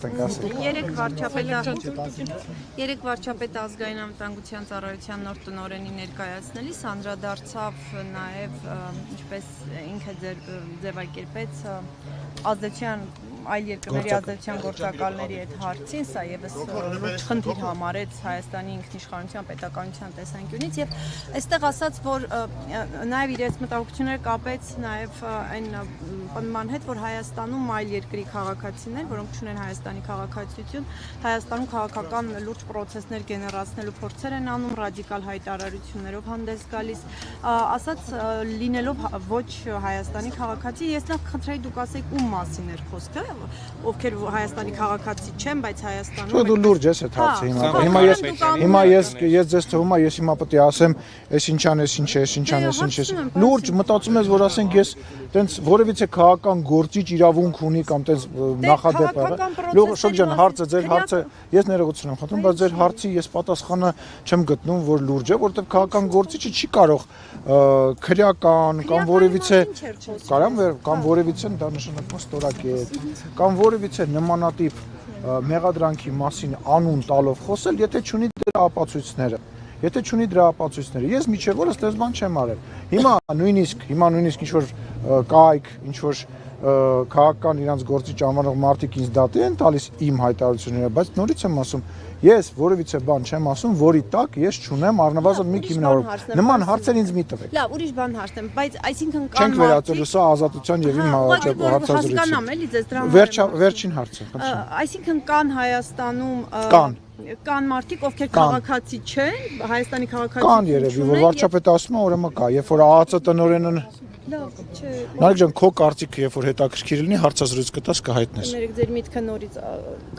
Երեք վարչապետ ազգային անվտանգության ծառայության նոր տնօրենի ներկայացնելիս անդրադարձավ նաև ինչպես ինքը ձևակերպեց ազդեցության այլ երկրների ազդեցության գործակալների այդ հարցին, սա եւս լուրջ խնդիր համարեց Հայաստանի ինքնիշխանության պետականության տեսանկյունից եւ այստեղ ասաց, որ նաև իրենց մտահոգությունները կապեց նաև այն պնդման հետ, որ Հայաստանում այլ երկրի քաղաքացիներ, որոնք չունեն Հայաստանի քաղաքացիություն, Հայաստանում քաղաքական լուրջ պրոցեսներ գեներացնելու փորձեր են անում, ռադիկալ հայտարարություններով հանդես գալիս, ասաց լինելով ոչ Հայաստանի քաղաքացի, ես նախ խնդրեի դուք ասեք ում մասին էր խոսքը, ովքեր Հայաստանի քաղաքացի չեն, բայց Հայաստանում Դու լուրջ ես այդ հարցը հիմա ես ձեզ թվում է ես հիմա պետք է ասեմ այս ինչան էս ինչ է, ինչան էս ինչ է։ Լուրջ մտածում ես, որ ասենք ես տենց որևիցե քաղաքական գործիչ իրավունք ունի կամ տենց նախադեպ եղել։ Շոկ ջան, հարցը ձեր հարցը ես ներողություն եմ խնդրում, բայց ձեր հարցի ես պատասխանը չեմ գտնում, որ լուրջ է, որովհետև քաղաքական գործիչը չի կարող քրեական կամ որևիցե կամ որևիցե դա նշանակում ստորակետ կամ որևիցե նմանատիպ մեղադրանքի մասին անուն տալով խոսել, եթե չունի դրա ապացույցները։ Եթե չունի դրա ապացույցները, ես միջև օրս դες բան չեմ արել։ Հիմա նույնիսկ ինչ որ կայք, ինչ որ քաղաքական իրանց գործիչ անվանող մարդիկ ինձ դատի են տալիս իմ հայտարարությունները, բայց նորից եմ ասում, ես որևիցե բան չեմ ասում, որի տակ ես չունեմ առնվազն մի քիմիայով։ Նման հարցեր ինձ մի տվեք։ Լավ, ուրիշ բան հարցնեմ, բայց այսինքն կան մարդիկ։ Չենք վերածելու սա ազատության եւ իմ հարցազրույցը։ Հասկանամ էլի ձեզ դրա համար։ Վերջին հարցը։ Այսինքն կան Հայաստանում կան մարդիկ, ովքեր քաղաքացի չեն, Հայաստանի քաղաքացի չեն։ Կան երևի, որ վարչապետը ասում է, ուրեմն կա, երբ որ ԱԱԾ տնօրենը Լավ, չէ։ Նարեկ ջան, քո կարծիքը, երբ որ հետաքրքիր լինի, հարցազրույց կտաս կհայտնես։ Ներեք ձեր միտքը նորից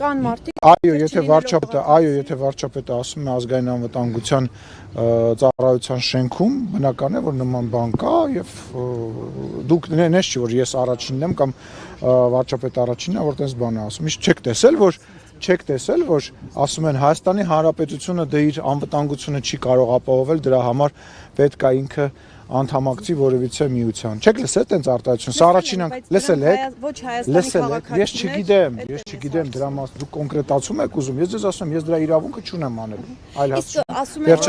կան մարդիկ։ Եթե վարչապետը ասում է ազգային անվտանգության ծառայության շենքում, բնական է, որ նման բան կա եւ դուք նես չի, որ ես առաջինն եմ կամ վարչապետը առաջինն է, որ տես բան է ասում։ Իսկ չեք տեսել, որ ասում են Հայաստանի Հանրապետությունը դե իր անվտանգությունը չի կարող ապահովել, դրա համար պետք է ինքը անդամակցի որևիցե միության։ Չեք լսել տենց արտահայտություն։ Սա առաջին լսել եք։ Ոչ Հայաստանի քաղաքացիներ։ Ես չգիտեմ դրա մասին։ Դուք կոնկրետացում եք ուզում։ Ես ձեզ ասում եմ, ես դրա իրավունքը չունեմ անելու։ Այլ հարց։ Իսկ ասում եք